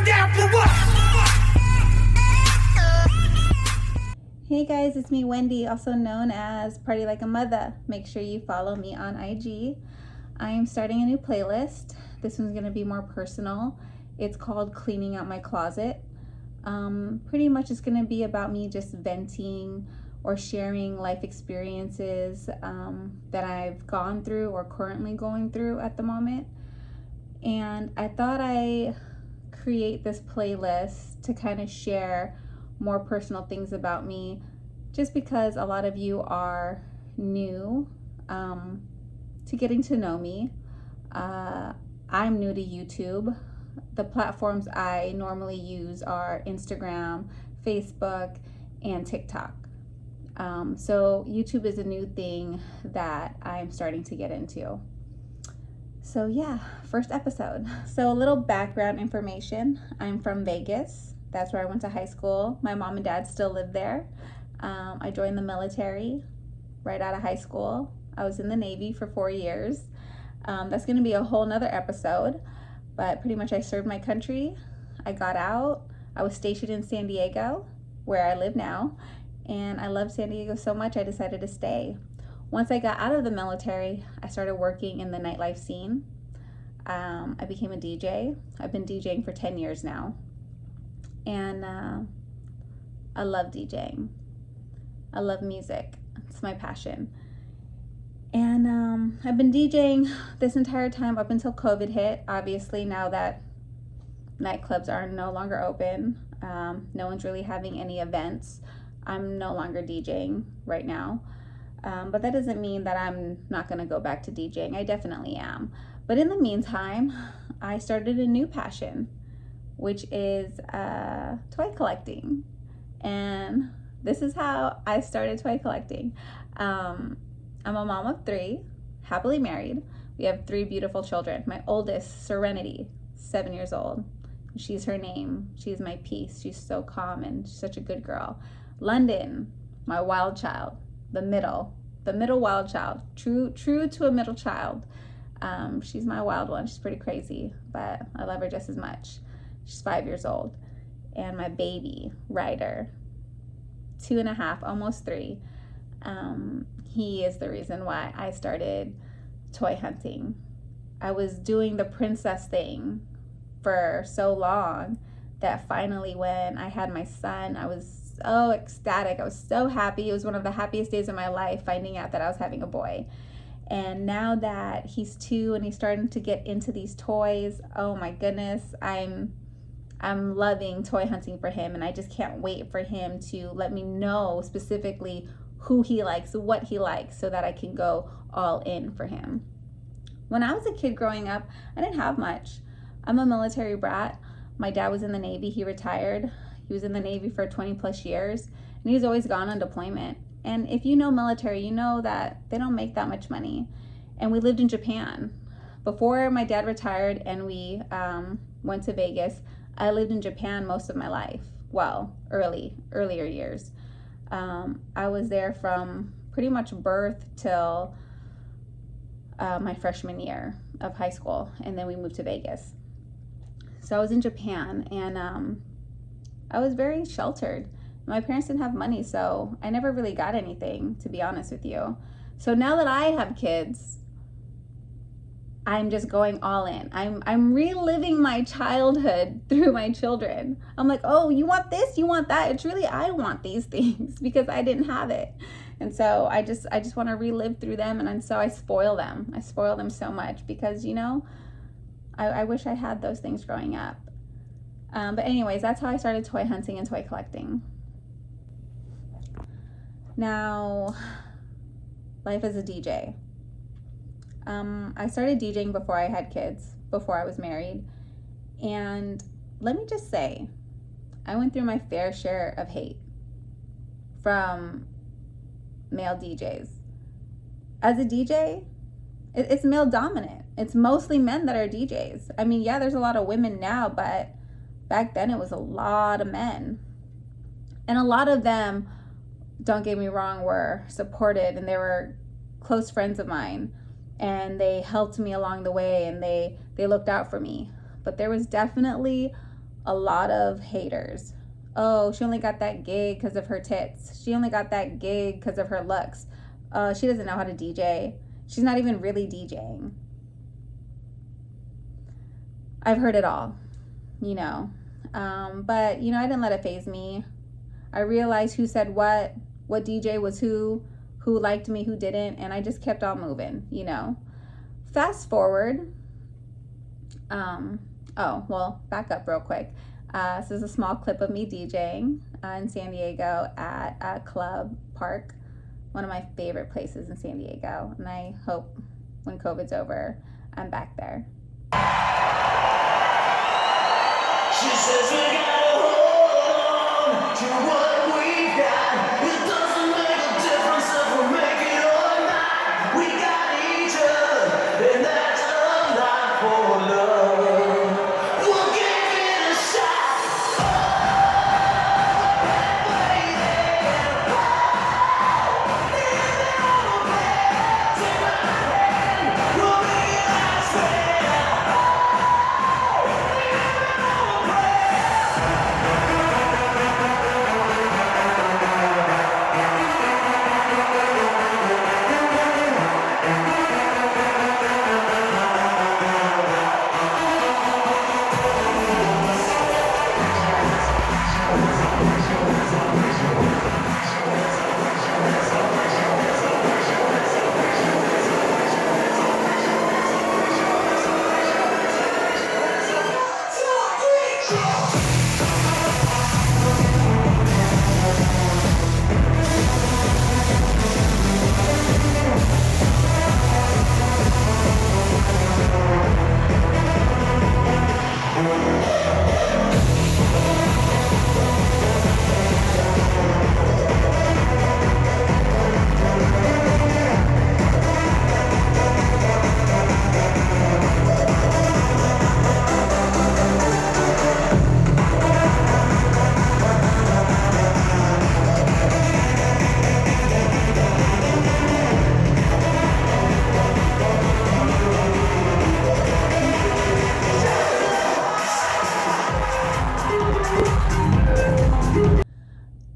Stand down for what? Hey guys, it's me Wendy, also known as Party Like a Mother. Make sure you follow me on IG. I am starting a new playlist. This one's going to be more personal. It's called Cleaning Out My Closet. Pretty much it's going to be about me just venting or sharing life experiences that I've gone through or currently going through at the moment. And I thought I create this playlist to kind of share more personal things about me, just because a lot of you are new to getting to know me. I'm new to YouTube. The platforms I normally use are Instagram, Facebook, and TikTok. So YouTube is a new thing that I'm starting to get into. So yeah, first episode. So a little background information. I'm from Vegas. That's where I went to high school. My mom and dad still live there. I joined the military right out of high school. I was in the Navy for 4 years. That's gonna be a whole nother episode, but pretty much I served my country. I got out. I was stationed in San Diego, where I live now, and I loved San Diego so much I decided to stay. Once I got out of the military, I started working in the nightlife scene. I became a DJ. I've been DJing for 10 years now. And I love DJing. I love music. It's my passion. And I've been DJing this entire time up until COVID hit. Obviously, now that nightclubs are no longer open, no one's really having any events, I'm no longer DJing right now. But that doesn't mean that I'm not going to go back to DJing. I definitely am. But in the meantime, I started a new passion, which is toy collecting. And this is how I started toy collecting. I'm a mom of 3, happily married. We have 3 beautiful children. My oldest, Serenity, 7 years old. She's her name. She's my peace. She's so calm and she's such a good girl. London, my wild child. The middle wild child, true to a middle child. She's my wild one. She's pretty crazy, but I love her just as much. She's 5 years old. And my baby, Ryder, 2.5, almost 3. He is the reason why I started toy hunting. I was doing the princess thing for so long that finally when I had my son, I was so ecstatic. I was so happy. It was one of the happiest days of my life finding out that I was having a boy. And now that he's 2 and he's starting to get into these toys, oh my goodness, I'm loving toy hunting for him, and I just can't wait for him to let me know specifically who he likes, what he likes, so that I can go all in for him. When I was a kid growing up, I didn't have much. I'm a military brat. My dad was in the Navy. He retired. He was in the Navy for 20 plus years, and he's always gone on deployment. And if you know military, you know that they don't make that much money. And we lived in Japan. Before my dad retired and we went to Vegas, I lived in Japan most of my life. Well, earlier years. I was there from pretty much birth till my freshman year of high school, and then we moved to Vegas. So I was in Japan, and I was very sheltered. My parents didn't have money, so I never really got anything, to be honest with you. So now that I have kids, I'm just going all in. I'm reliving my childhood through my children. I'm like, oh, you want this? You want that? It's really, I want these things because I didn't have it. And so I just want to relive through them. And so I spoil them. I spoil them so much because, you know, I wish I had those things growing up. But anyways, that's how I started toy hunting and toy collecting. Now, life as a DJ. I started DJing before I had kids, before I was married. And let me just say, I went through my fair share of hate from male DJs. As a DJ, it's male dominant. It's mostly men that are DJs. I mean, yeah, there's a lot of women now, but back then it was a lot of men. And a lot of them, don't get me wrong, were supportive, and they were close friends of mine, and they helped me along the way, and they looked out for me. But there was definitely a lot of haters. Oh, she only got that gig because of her tits. She only got that gig because of her looks. She doesn't know how to DJ. She's not even really DJing. I've heard it all, you know. But, you know, I didn't let it faze me. I realized who said what DJ was who liked me, who didn't, and I just kept on moving, you know. Fast forward. Oh, well, back up real quick. This is a small clip of me DJing in San Diego at a club park, one of my favorite places in San Diego. And I hope when COVID's over, I'm back there. She says we gotta hold on to what we got. It doesn't make a difference if we make it or not. We got each other, and that's a lot for love. We'll give it a shot.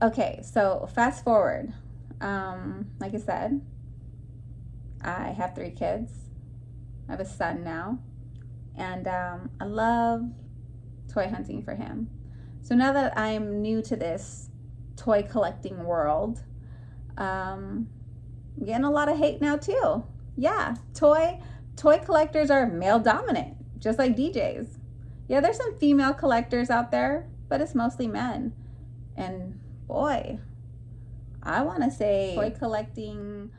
Okay, so fast forward. Like I said, I have 3 kids. I have a son now, and I love toy hunting for him. So now that I'm new to this toy collecting world, I'm getting a lot of hate now too. Yeah, toy collectors are male dominant, just like DJs. Yeah, there's some female collectors out there, but it's mostly men. And boy, I want to say toy collecting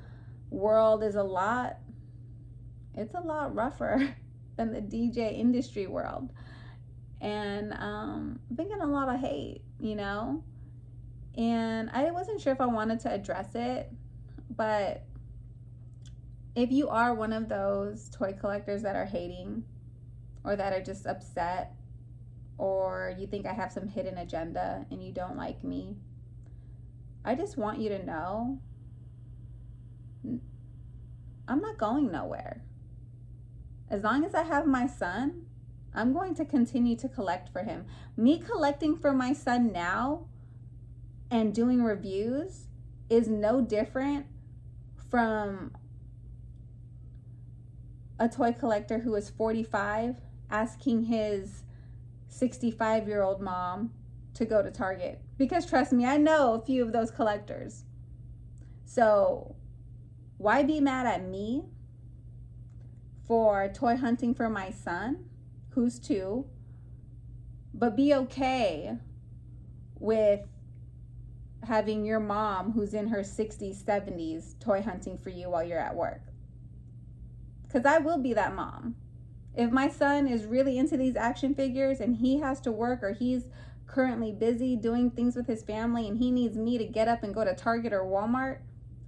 world is it's a lot rougher than the DJ industry world. And I've been getting a lot of hate, you know, and I wasn't sure if I wanted to address it, but if you are one of those toy collectors that are hating or that are just upset, or you think I have some hidden agenda and you don't like me, I just want you to know I'm not going nowhere. As long as I have my son, I'm going to continue to collect for him. Me collecting for my son now and doing reviews is no different from a toy collector who is 45 asking his 65-year-old mom to go to Target. Because trust me, I know a few of those collectors. So why be mad at me for toy hunting for my son, who's 2, but be okay with having your mom, who's in her 60s, 70s, toy hunting for you while you're at work? Because I will be that mom. If my son is really into these action figures and he has to work, or he's currently busy doing things with his family and he needs me to get up and go to Target or Walmart,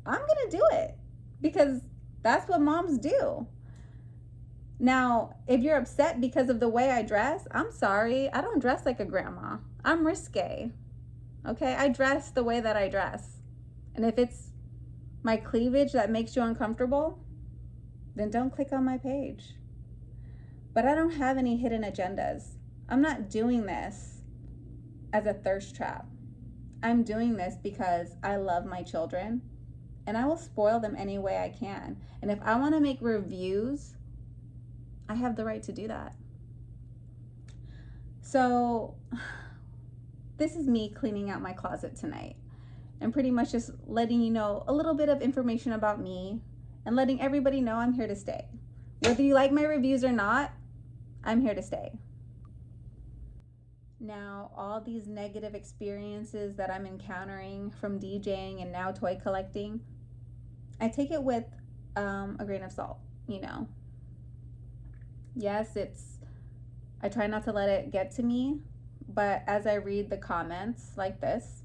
I'm gonna do it, because that's what moms do. Now, if you're upset because of the way I dress, I'm sorry. I don't dress like a grandma. I'm risque. Okay? I dress the way that I dress. And if it's my cleavage that makes you uncomfortable, then don't click on my page. But I don't have any hidden agendas. I'm not doing this as a thirst trap. I'm doing this because I love my children and I will spoil them any way I can. And if I want to make reviews, I have the right to do that. So this is me cleaning out my closet tonight and pretty much just letting you know a little bit of information about me and letting everybody know I'm here to stay. Whether you like my reviews or not, I'm here to stay. Now, all these negative experiences that I'm encountering from DJing and now toy collecting, I take it with a grain of salt, you know. Yes, I try not to let it get to me, but as I read the comments like this,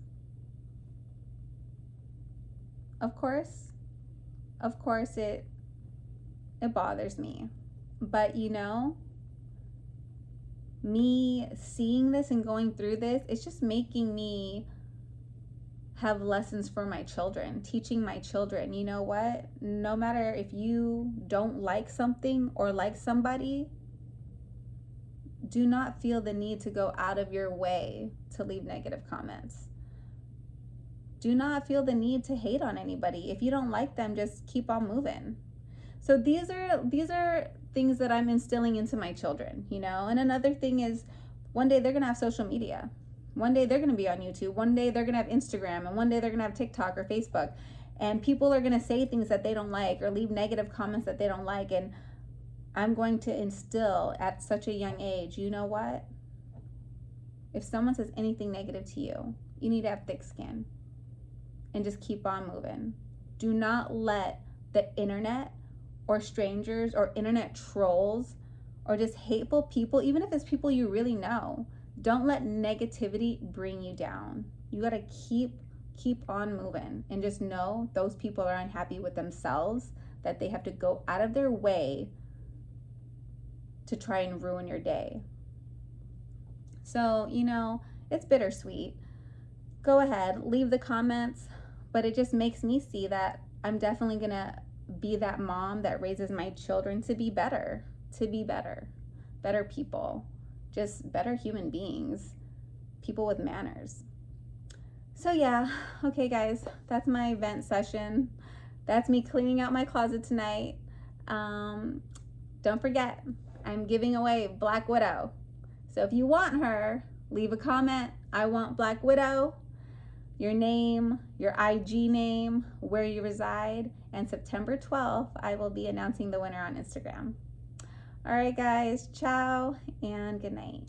of course it bothers me. But you know, me seeing this and going through this, it's just making me have lessons for my children, teaching my children, you know what? No matter if you don't like something or like somebody, do not feel the need to go out of your way to leave negative comments. Do not feel the need to hate on anybody. If you don't like them, just keep on moving. So these are things that I'm instilling into my children, you know. And another thing is, one day they're gonna have social media. One day they're gonna be on YouTube. One day they're gonna have Instagram, and one day they're gonna have TikTok or Facebook. And people are gonna say things that they don't like or leave negative comments that they don't like. And I'm going to instill at such a young age, you know what? If someone says anything negative to you, you need to have thick skin and just keep on moving. Do not let the internet or strangers or internet trolls or just hateful people, even if it's people you really know, don't let negativity bring you down. You got to keep on moving and just know those people are unhappy with themselves, that they have to go out of their way to try and ruin your day. So, you know, it's bittersweet. Go ahead, leave the comments, but it just makes me see that I'm definitely gonna be that mom that raises my children to be better people, just better human beings, people with manners. So yeah, okay guys, that's my vent session. That's me cleaning out my closet tonight. Don't forget, I'm giving away Black Widow. So if you want her, leave a comment, I want Black Widow, your name, your IG name, where you reside, and September 12th, I will be announcing the winner on Instagram. All right, guys, ciao and good night.